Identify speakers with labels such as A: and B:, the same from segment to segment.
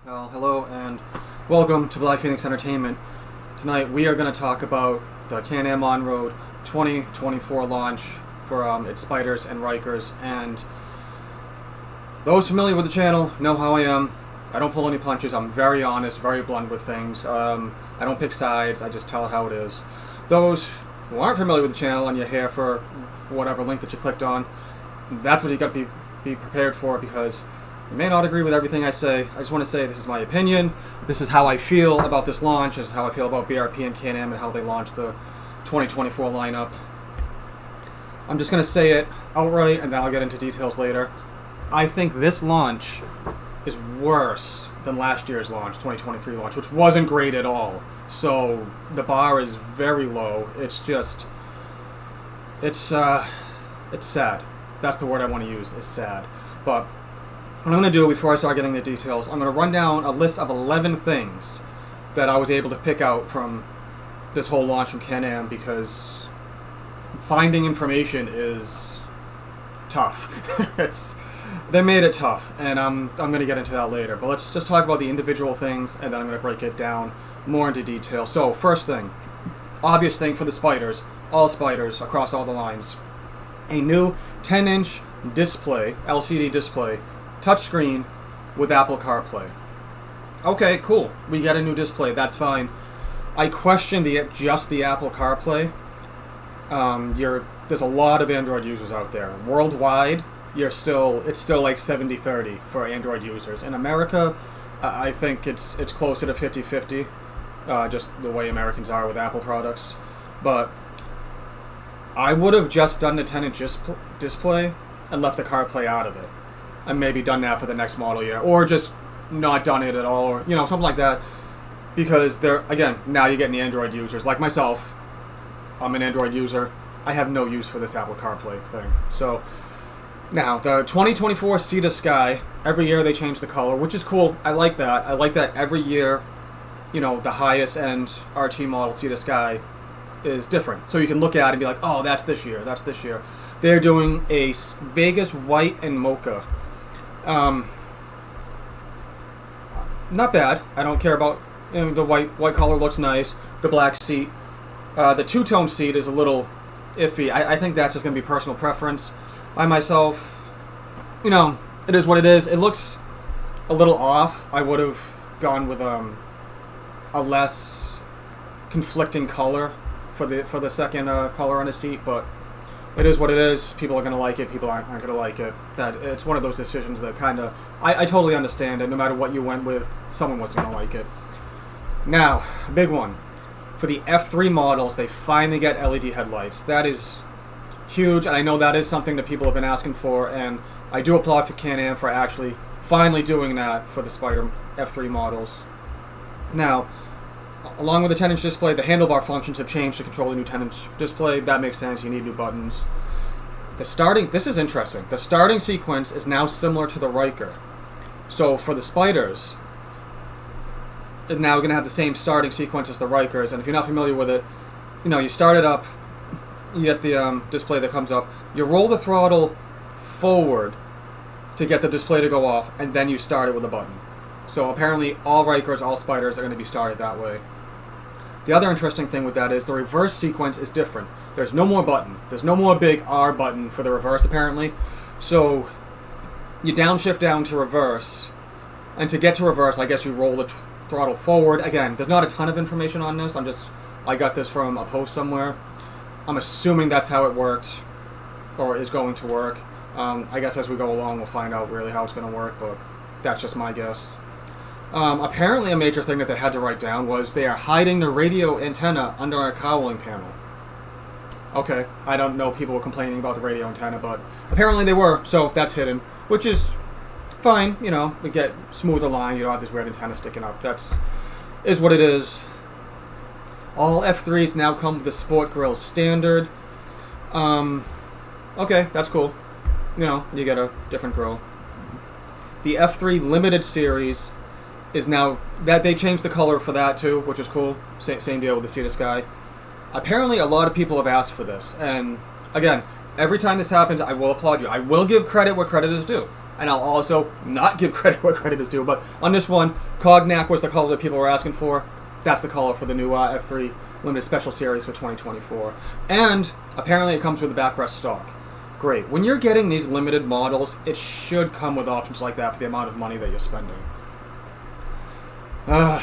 A: Hello and welcome to Blackphoenix Entertainment. Tonight we are going to talk about the Can Am on-road 2024 launch for its Spyders and Rykers. And those familiar with the channel know how I am. I don't pull any punches. I'm very honest, very blunt with things. I don't pick sides. I just tell it how it is. Those who aren't familiar with the channel and you're here for whatever link that you clicked on, that's what you got to be prepared for, because you may not agree with everything I say. I just want to say this is my opinion. This is how I feel about this launch. This is how I feel about BRP and Can Am and how they launched the 2024 lineup. I'm just going to say it outright and then I'll get into details later. I think this launch is worse than last year's launch, 2023 launch, which wasn't great at all. So the bar is very low. It's just, it's sad. That's the word I want to use, is sad. But what I'm going to do before I start getting the details, I'm going to run down a list of 11 things that I was able to pick out from this whole launch from Can Am, because finding information is tough. They made it tough, and I'm going to get into that later. But let's just talk about the individual things, and then I'm going to break it down more into detail. So first thing, obvious thing for the Spyders, all Spyders across all the lines, a new 10-inch display, LCD display, touchscreen with Apple CarPlay. Okay, cool. We get a new display. That's fine. I question just the Apple CarPlay. There's a lot of Android users out there. Worldwide, it's still like 70-30 for Android users. In America, I think it's closer to 50-50, just the way Americans are with Apple products. But I would have just done the 10-inch display and left the CarPlay out of it, and maybe done that for the next model year, or just not done it at all, or something like that. Because now you're getting the Android users like myself. I'm an Android user. I have no use for this Apple CarPlay thing. So now the 2024 Sea to Sky, every year they change the color, which is cool. I like that. I like that every year, the highest end RT model Sea to Sky is different. So you can look at it and be like, oh, that's this year, that's this year. They're doing a Vegas white and mocha. Not bad. I don't care about the white color looks nice. The black seat, the two-tone seat is a little iffy. I think that's just gonna be personal preference. I myself, it is what it is. It looks a little off. I would have gone with a less conflicting color for the second color on the seat, but it is what it is. People are going to like it. People aren't going to like it. It's one of those decisions that kind of... I totally understand it. No matter what you went with, someone wasn't going to like it. Now, big one. For the F3 models, they finally get LED headlights. That is huge, and I know that is something that people have been asking for, and I do applaud for Can Am for actually finally doing that for the Spyder F3 models. Now, along with the 10-inch display, the handlebar functions have changed to control the new 10-inch display. That makes sense. You need new buttons. This is interesting. The starting sequence is now similar to the Ryker. So for the Spyders, it's now going to have the same starting sequence as the Rykers. And if you're not familiar with it, you start it up, you get the display that comes up, you roll the throttle forward to get the display to go off, and then you start it with a button. So apparently all Rykers, all Spyders are going to be started that way. The other interesting thing with that is the reverse sequence is different. There's no more button. There's no more big R button for the reverse, apparently. So you downshift down to reverse, and to get to reverse, I guess you roll the throttle forward. Again, there's not a ton of information on this. I got this from a post somewhere. I'm assuming that's how it works, or is going to work. I guess as we go along, we'll find out really how it's going to work, but that's just my guess. Apparently a major thing that they had to write down was they are hiding the radio antenna under our cowling panel. Okay, I don't know, people were complaining about the radio antenna, but apparently they were, so that's hidden, which is fine. We get smoother line, you don't have this weird antenna sticking up. Is what it is. All F3s now come with the Sport Grill standard. Okay, that's cool. You get a different grill. The F3 Limited Series is now, that they changed the color for that too, which is cool. Same deal with the Sea to Sky. Apparently a lot of people have asked for this, and again, every time this happens, I will applaud you. I will give credit where credit is due. And I'll also not give credit where credit is due, but on this one, Cognac was the color that people were asking for. That's the color for the new F3 Limited Special Series for 2024. And apparently it comes with the backrest stock. Great. When you're getting these limited models, it should come with options like that for the amount of money that you're spending. I'm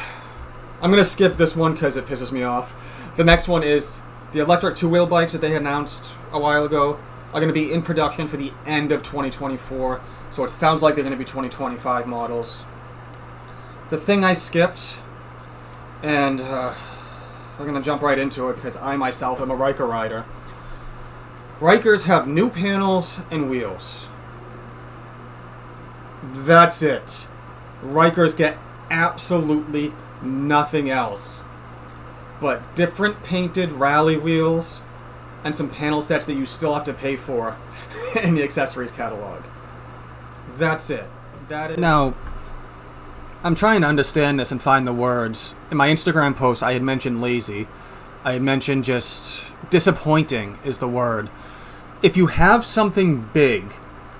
A: going to skip this one because it pisses me off. The next one is the electric two-wheel bikes that they announced a while ago are going to be in production for the end of 2024. So it sounds like they're going to be 2025 models. The thing I skipped, and we're going to jump right into it because I myself am a Ryker rider. Rykers have new panels and wheels. That's it. Rykers get absolutely nothing else but different painted rally wheels and some panel sets that you still have to pay for in the accessories catalog. That's it. That is. Now, I'm trying to understand this and find the words. In my Instagram post, I had mentioned lazy. I had mentioned just disappointing is the word. If you have something big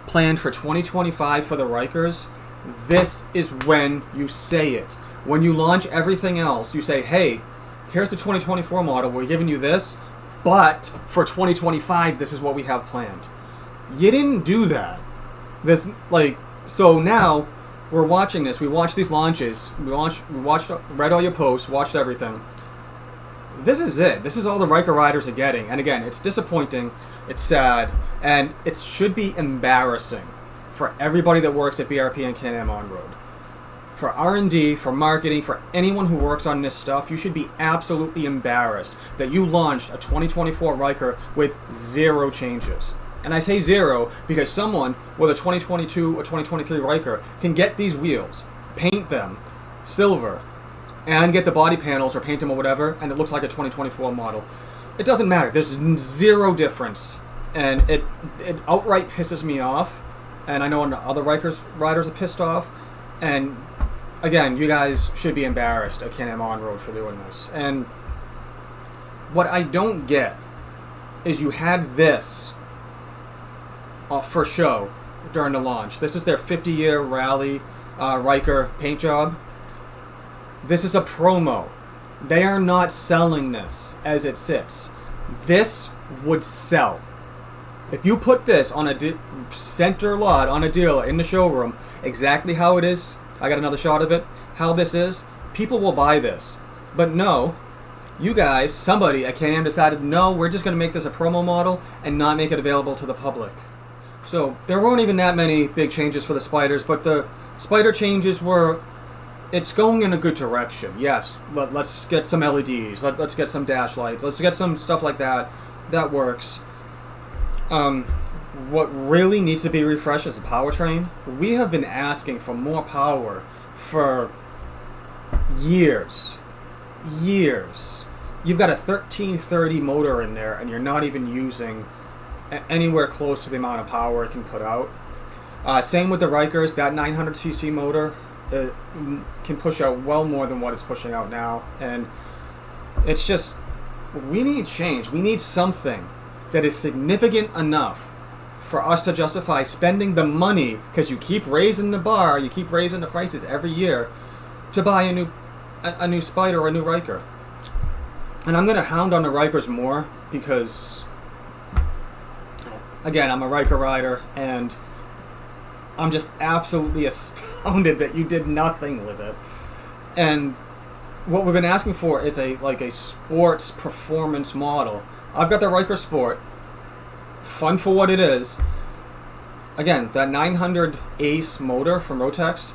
A: planned for 2025 for the Rykers, this is when you say it. When you launch everything else, you say, hey, here's the 2024 model. We're giving you this, but for 2025, this is what we have planned. You didn't do that. So now we're watching this. We watched these launches. We read all your posts, watched everything. This is it. This is all the Ryker riders are getting. And again, it's disappointing. It's sad. And it should be embarrassing for everybody that works at BRP and Can Am on-road. For R&D, for marketing, for anyone who works on this stuff, you should be absolutely embarrassed that you launched a 2024 Ryker with 0 changes. And I say 0 because someone with a 2022 or 2023 Ryker can get these wheels, paint them silver, and get the body panels or paint them or whatever, and it looks like a 2024 model. It doesn't matter. There's 0 difference. And it outright pisses me off. And I know other Rykers riders are pissed off. And again, you guys should be embarrassed at Can Am on-road for doing this. And what I don't get is you had this for show during the launch. This is their 50-year rally Ryker paint job. This is a promo. They are not selling this as it sits. This would sell. If you put this on a center lot on a dealer in the showroom, exactly how it is, I got another shot of it, how this is, people will buy this. But no, you guys, somebody at Can Am decided, no, we're just going to make this a promo model and not make it available to the public. So there weren't even that many big changes for the Spyders, but the Spyder changes were, it's going in a good direction. Yes, let's get some LEDs, let's get some dash lights, let's get some stuff like that. That works. What really needs to be refreshed is the powertrain. We have been asking for more power for years. You've got a 1330 motor in there and you're not even using anywhere close to the amount of power it can put out. Same with the Rykers. That 900cc motor can push out well more than what it's pushing out now. And it's just, we need change. We need something that is significant enough for us to justify spending the money, because you keep raising the bar, you keep raising the prices every year, to buy a new Spyder or a new Ryker. And I'm going to hound on the Rykers more because, again, I'm a Ryker rider, and I'm just absolutely astounded that you did nothing with it. And what we've been asking for is a sports performance model. I've got the Ryker Sport. Fun for what it is. Again, that 900 Ace motor from Rotex,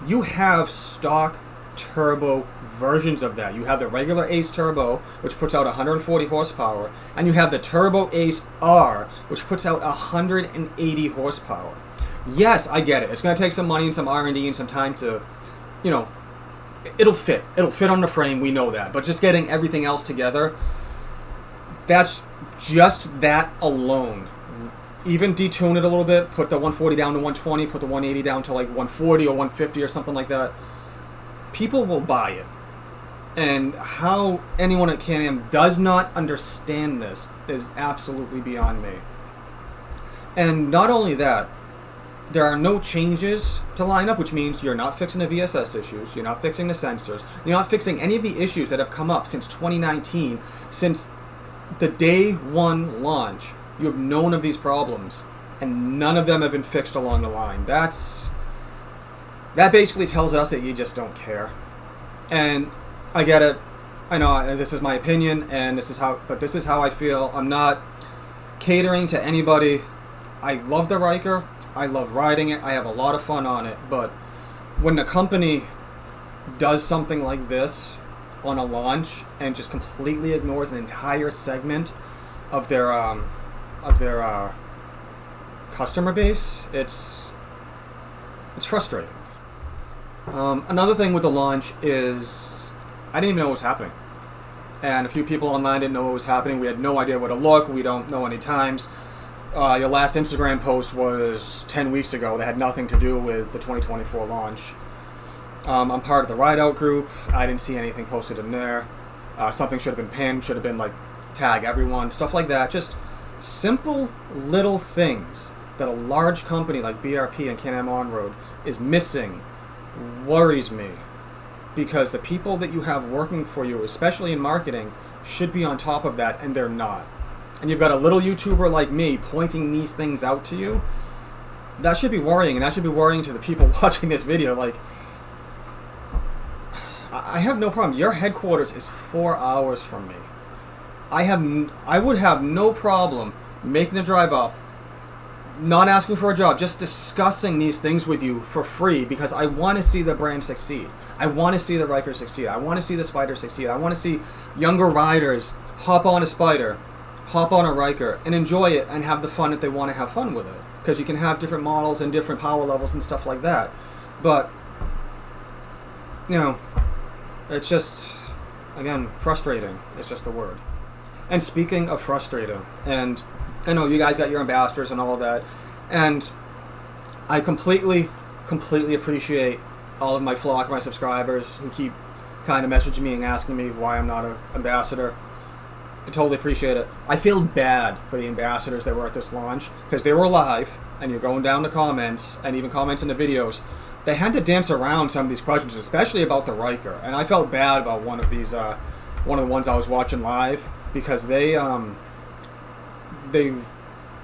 A: you have stock turbo versions of that. You have the regular Ace Turbo, which puts out 140 horsepower, and you have the Turbo Ace R, which puts out 180 horsepower. Yes, I get it. It's going to take some money and some R&D and some time to, it'll fit. It'll fit on the frame, we know that. But just getting everything else together, that's just that alone. Even detune it a little bit, put the 140 down to 120, put the 180 down to like 140 or 150 or something like that. People will buy it. And how anyone at Can Am does not understand this is absolutely beyond me. And not only that, there are no changes to lineup, which means you're not fixing the VSS issues, you're not fixing the sensors, you're not fixing any of the issues that have come up since 2019, since the day one launch. You have known of these problems, and none of them have been fixed along the line. That basically tells us that you just don't care. And I get it. I know this is my opinion, and this is how I feel. I'm not catering to anybody. I love the Ryker. I love riding it. I have a lot of fun on it. But when the company does something like this on a launch and just completely ignores an entire segment of their customer base, it's frustrating. Another thing with the launch is I didn't even know what was happening. And a few people online didn't know what was happening. We had no idea where to look. We don't know any times. Your last Instagram post was 10 weeks ago. That had nothing to do with the 2024 launch. I'm part of the Ride Out group. I didn't see anything posted in there. Something should have been pinned. Should have been like tag everyone. Stuff like that. Just simple little things that a large company like BRP and Can Am On-Road is missing worries me. Because the people that you have working for you, especially in marketing, should be on top of that, and they're not. And you've got a little YouTuber like me pointing these things out to you. That should be worrying, and that should be worrying to the people watching this video. Like, I have no problem. Your headquarters is 4 hours from me. I would have no problem making the drive up, not asking for a job, just discussing these things with you for free, because I want to see the brand succeed. I want to see the Ryker succeed. I want to see the Spyder succeed. I want to see younger riders hop on a Spyder, hop on a Ryker, and enjoy it and have the fun that they want to have fun with it. Because you can have different models and different power levels and stuff like that. But, you know, it's just, again, frustrating. It's just the word. And speaking of frustrating, and I know you guys got your ambassadors and all of that, and I completely appreciate all of my flock, my subscribers who keep kind of messaging me and asking me why I'm not an ambassador. I totally appreciate it. I feel bad for the ambassadors that were at this launch, because they were live, and you're going down the comments, and even comments in the videos. They had to dance around some of these questions, especially about the Ryker, and I felt bad about one of the ones I was watching live, because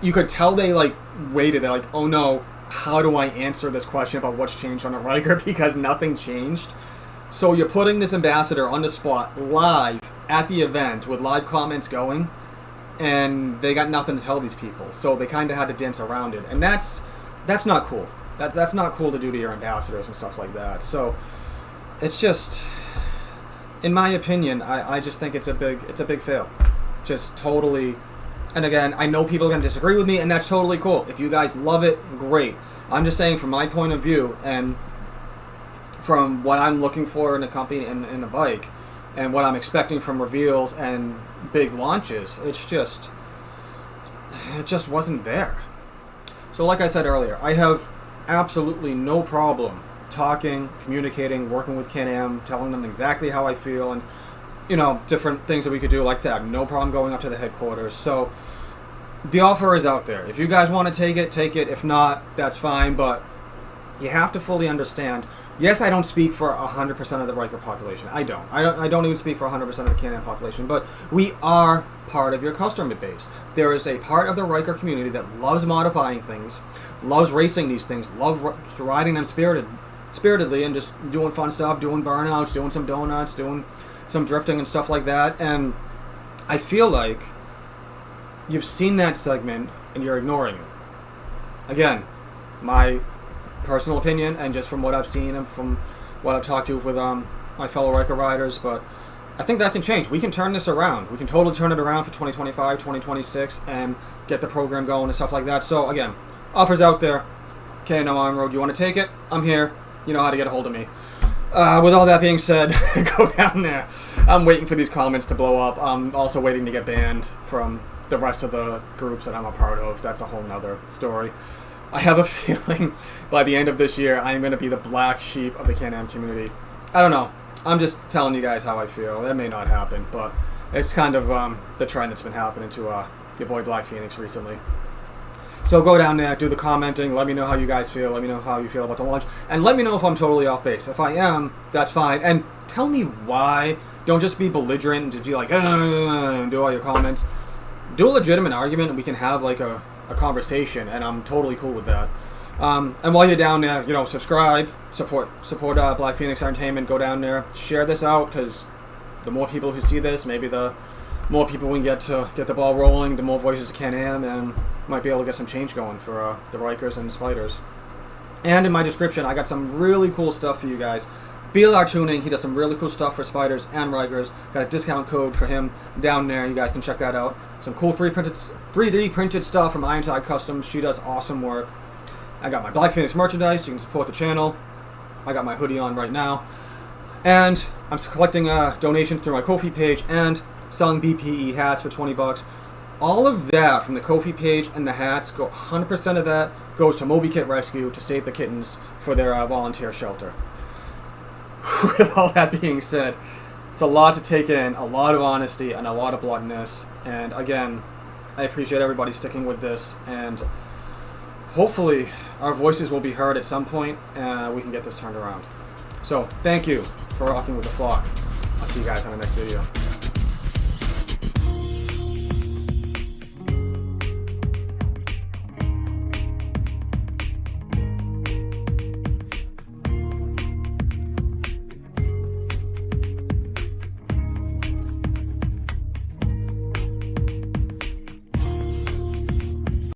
A: you could tell they like waited. They're like, oh no, how do I answer this question about what's changed on the Ryker, because nothing changed. So you're putting this ambassador on the spot live at the event with live comments going, and they got nothing to tell these people. So they kind of had to dance around it, and that's not cool. That's not cool to do to your ambassadors and stuff like that. So it's just, in my opinion, I just think it's a big fail. Just totally. And again, I know people are going to disagree with me, and that's totally cool. If you guys love it, great. I'm just saying from my point of view, and from what I'm looking for in a company and in a bike, and what I'm expecting from reveals and big launches, it just wasn't there. So like I said earlier, I have absolutely no problem talking, communicating, working with Can Am, telling them exactly how I feel, and you know, different things that we could do. Like I said, I have no problem going up to the headquarters. So the offer is out there. If you guys want to take it, take it. If not, that's fine. But you have to fully understand. Yes, I don't speak for 100% of the Ryker population. I don't even speak for 100% of the Can Am population. But we are part of your customer base. There is a part of the Ryker community that loves modifying things, loves racing these things, loves riding them spiritedly, and just doing fun stuff, doing burnouts, doing some donuts, doing some drifting and stuff like that. And I feel like you've seen that segment and you're ignoring it. Again, my personal opinion, and just from what I've seen and from what I've talked to with my fellow Ryker riders, but I think that can change. We can turn this around. We can totally turn it around for 2025, 2026, and get the program going and stuff like that. So again, offers out there. Can Am On-Road, you want to take it? I'm here. You know how to get a hold of me. With all that being said, go down there. I'm waiting for these comments to blow up. I'm also waiting to get banned from the rest of the groups that I'm a part of. That's a whole nother story. I have a feeling by the end of this year, I'm going to be the black sheep of the Can Am community. I don't know. I'm just telling you guys how I feel. That may not happen, but it's kind of the trend that's been happening to your boy Blackphoenix recently. So go down there, do the commenting, let me know how you guys feel, let me know how you feel about the launch, and let me know if I'm totally off base. If I am, that's fine, and tell me why. Don't just be belligerent and just be like, and do all your comments. Do a legitimate argument, and we can have like a conversation, and I'm totally cool with that. And while you're down there, you know, subscribe, support Blackphoenix Entertainment. Go down there, share this out, because the more people who see this, maybe the more people we can get to get the ball rolling, the more voices of Can Am, and might be able to get some change going for the Rykers and Spyders. And in my description, I got some really cool stuff for you guys. BLRtuning, he does some really cool stuff for Spyders and Rykers. Got a discount code for him down there. You guys can check that out. Some cool 3D printed stuff from Untitled Customs. She does awesome work. I got my Blackphoenix merchandise. You can support the channel. I got my hoodie on right now. And I'm collecting a donation through my Ko-fi page and selling BPE hats for 20 bucks. All of that from the Ko-fi page and the hats, 100% of that goes to Moby Kit Rescue to save the kittens for their volunteer shelter. With all that being said, it's a lot to take in, a lot of honesty, and a lot of bluntness. And again, I appreciate everybody sticking with this, and hopefully our voices will be heard at some point, and we can get this turned around. So, thank you for rocking with the flock. I'll see you guys in the next video.